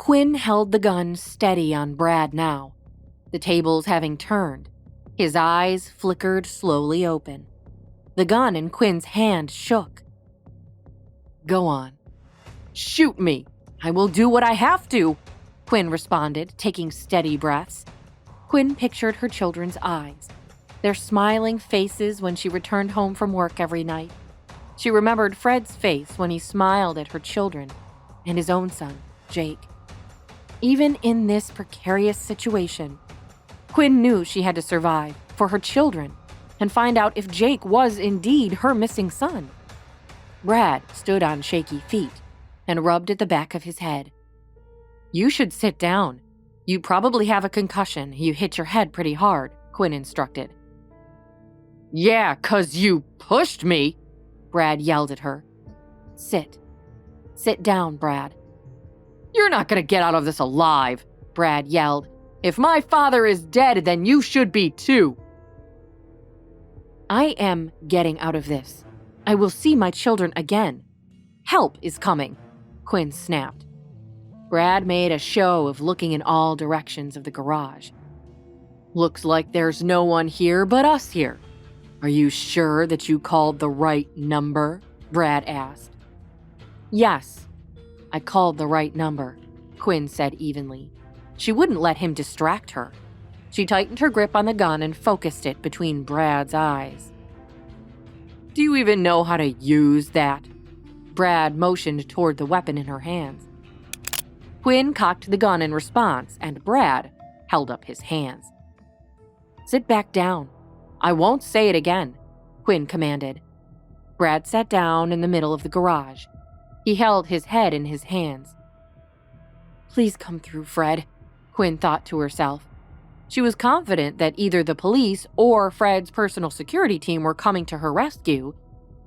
Quinn held the gun steady on Brad now, the tables having turned. His eyes flickered slowly open. The gun in Quinn's hand shook. "Go on. Shoot me. I will do what I have to," Quinn responded, taking steady breaths. Quinn pictured her children's eyes, their smiling faces when she returned home from work every night. She remembered Fred's face when he smiled at her children and his own son, Jake. Even in this precarious situation, Quinn knew she had to survive for her children and find out if Jake was indeed her missing son. Brad stood on shaky feet and rubbed at the back of his head. "You should sit down. You probably have a concussion. You hit your head pretty hard," Quinn instructed. "Yeah, 'cause you pushed me," Brad yelled at her. "Sit. Sit down, Brad." "You're not gonna get out of this alive," Brad yelled. "If my father is dead, then you should be too." "I am getting out of this. I will see my children again. Help is coming," Quinn snapped. Brad made a show of looking in all directions of the garage. "Looks like there's no one here but us here. Are you sure that you called the right number?" Brad asked. "Yes, I called the right number," Quinn said evenly. She wouldn't let him distract her. She tightened her grip on the gun and focused it between Brad's eyes. "Do you even know how to use that?" Brad motioned toward the weapon in her hands. Quinn cocked the gun in response, and Brad held up his hands. "Sit back down. I won't say it again," Quinn commanded. Brad sat down in the middle of the garage. He held his head in his hands. "Please come through, Fred," Quinn thought to herself. She was confident that either the police or Fred's personal security team were coming to her rescue.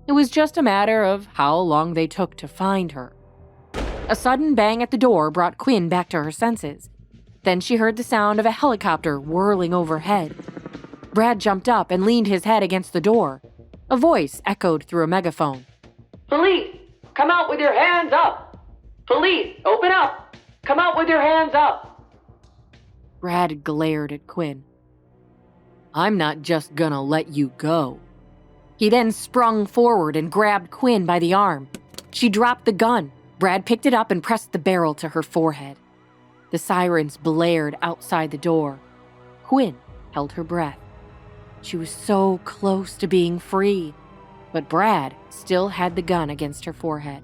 It was just a matter of how long they took to find her. A sudden bang at the door brought Quinn back to her senses. Then she heard the sound of a helicopter whirling overhead. Brad jumped up and leaned his head against the door. A voice echoed through a megaphone. "Police, come out with your hands up! Police, open up! Come out with your hands up!" Brad glared at Quinn. "I'm not just gonna let you go." He then sprung forward and grabbed Quinn by the arm. She dropped the gun. Brad picked it up and pressed the barrel to her forehead. The sirens blared outside the door. Quinn held her breath. She was so close to being free, but Brad still had the gun against her forehead.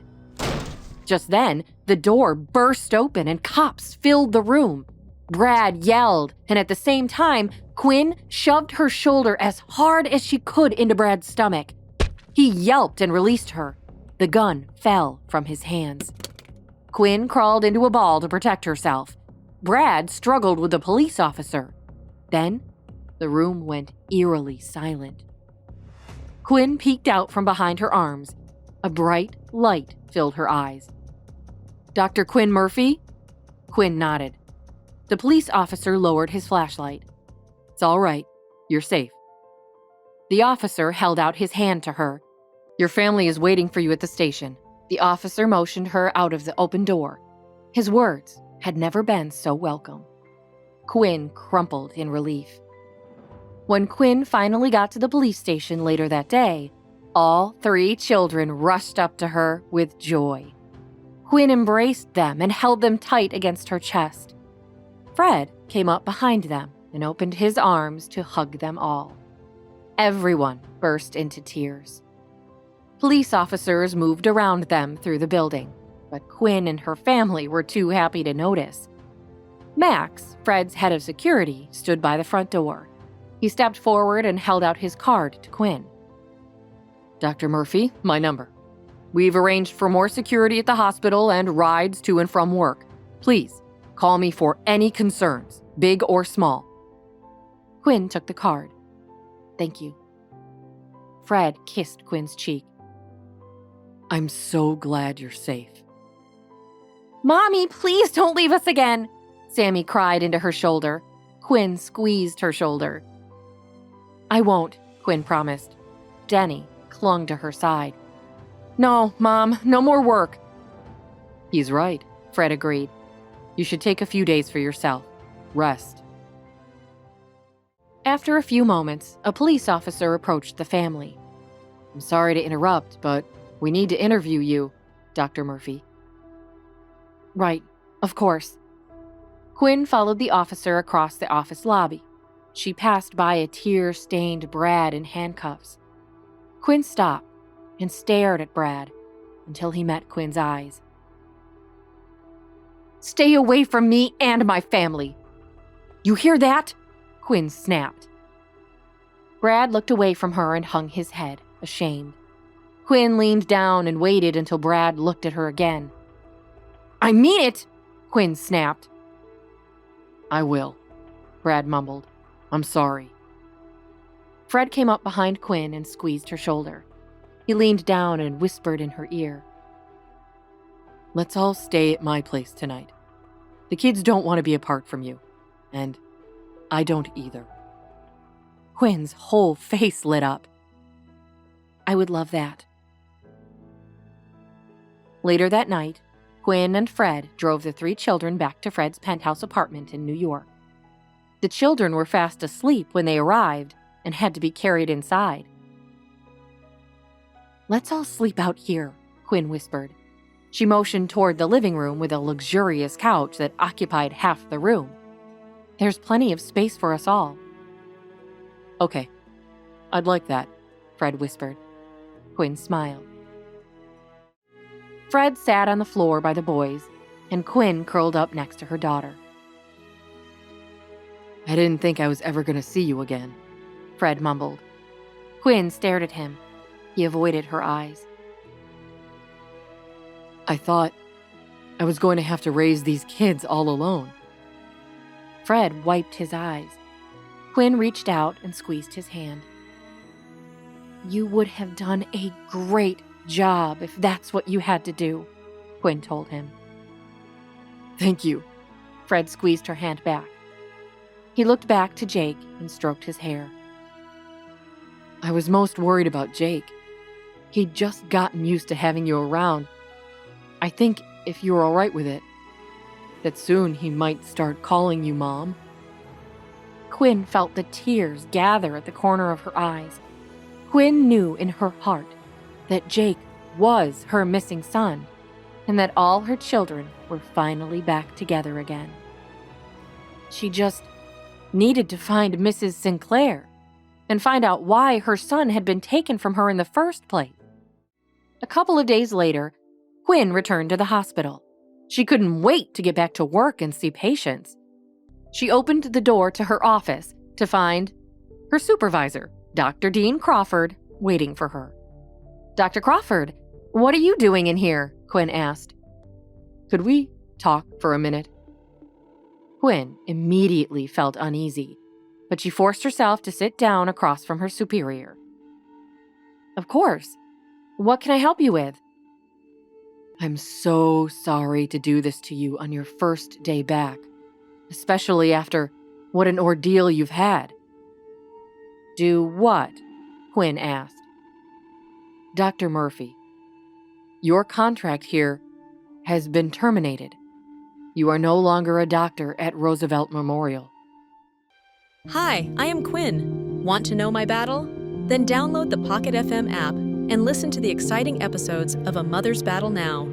Just then, the door burst open and cops filled the room. Brad yelled, and at the same time, Quinn shoved her shoulder as hard as she could into Brad's stomach. He yelped and released her. The gun fell from his hands. Quinn crawled into a ball to protect herself. Brad struggled with the police officer. Then, the room went eerily silent. Quinn peeked out from behind her arms. A bright light filled her eyes. "Dr. Quinn Murphy?" Quinn nodded. The police officer lowered his flashlight. "It's all right. You're safe." The officer held out his hand to her. "Your family is waiting for you at the station." The officer motioned her out of the open door. His words had never been so welcome. Quinn crumpled in relief. When Quinn finally got to the police station later that day, all 3 children rushed up to her with joy. Quinn embraced them and held them tight against her chest. Fred came up behind them and opened his arms to hug them all. Everyone burst into tears. Police officers moved around them through the building, but Quinn and her family were too happy to notice. Max, Fred's head of security, stood by the front door. He stepped forward and held out his card to Quinn. "Dr. Murphy, my number. We've arranged for more security at the hospital and rides to and from work. Please, call me for any concerns, big or small." Quinn took the card. "Thank you." Fred kissed Quinn's cheek. "I'm so glad you're safe." "Mommy, please don't leave us again," Sammy cried into her shoulder. Quinn squeezed her shoulder. "I won't," Quinn promised. Denny clung to her side. "No, Mom, no more work." "He's right," Fred agreed. You should take a few days for yourself. Rest. After a few moments, a police officer approached the family. I'm sorry to interrupt, but we need to interview you, Dr. Murphy. Right, of course. Quinn followed the officer across the office lobby. She passed by a tear-stained Brad in handcuffs. Quinn stopped and stared at Brad until he met Quinn's eyes. Stay away from me and my family. You hear that? Quinn snapped. Brad looked away from her and hung his head, ashamed. Quinn leaned down and waited until Brad looked at her again. I mean it, Quinn snapped. I will, Brad mumbled. I'm sorry. Fred came up behind Quinn and squeezed her shoulder. He leaned down and whispered in her ear. Let's all stay at my place tonight. The kids don't want to be apart from you, and I don't either. Quinn's whole face lit up. I would love that. Later that night, Quinn and Fred drove the 3 children back to Fred's penthouse apartment in New York. The children were fast asleep when they arrived and had to be carried inside. Let's all sleep out here, Quinn whispered. She motioned toward the living room with a luxurious couch that occupied half the room. There's plenty of space for us all. Okay, I'd like that, Fred whispered. Quinn smiled. Fred sat on the floor by the boys, and Quinn curled up next to her daughter. I didn't think I was ever going to see you again, Fred mumbled. Quinn stared at him. He avoided her eyes. I thought I was going to have to raise these kids all alone. Fred wiped his eyes. Quinn reached out and squeezed his hand. You would have done a great job if that's what you had to do, Quinn told him. Thank you. Fred squeezed her hand back. He looked back to Jake and stroked his hair. I was most worried about Jake. He'd just gotten used to having you around. I think, if you were all right with it, that soon he might start calling you Mom. Quinn felt the tears gather at the corner of her eyes. Quinn knew in her heart that Jake was her missing son, and that all her children were finally back together again. She just needed to find Mrs. Sinclair and find out why her son had been taken from her in the first place. A couple of days later, Quinn returned to the hospital. She couldn't wait to get back to work and see patients. She opened the door to her office to find her supervisor, Dr. Dean Crawford, waiting for her. Dr. Crawford, what are you doing in here? Quinn asked. Could we talk for a minute? Quinn immediately felt uneasy, but she forced herself to sit down across from her superior. Of course. What can I help you with? I'm so sorry to do this to you on your first day back, especially after what an ordeal you've had. Do what? Quinn asked. Dr. Murphy, your contract here has been terminated. You are no longer a doctor at Roosevelt Memorial. Hi, I am Quinn. Want to know my battle? Then download the Pocket FM app and listen to the exciting episodes of A Mother's Battle now.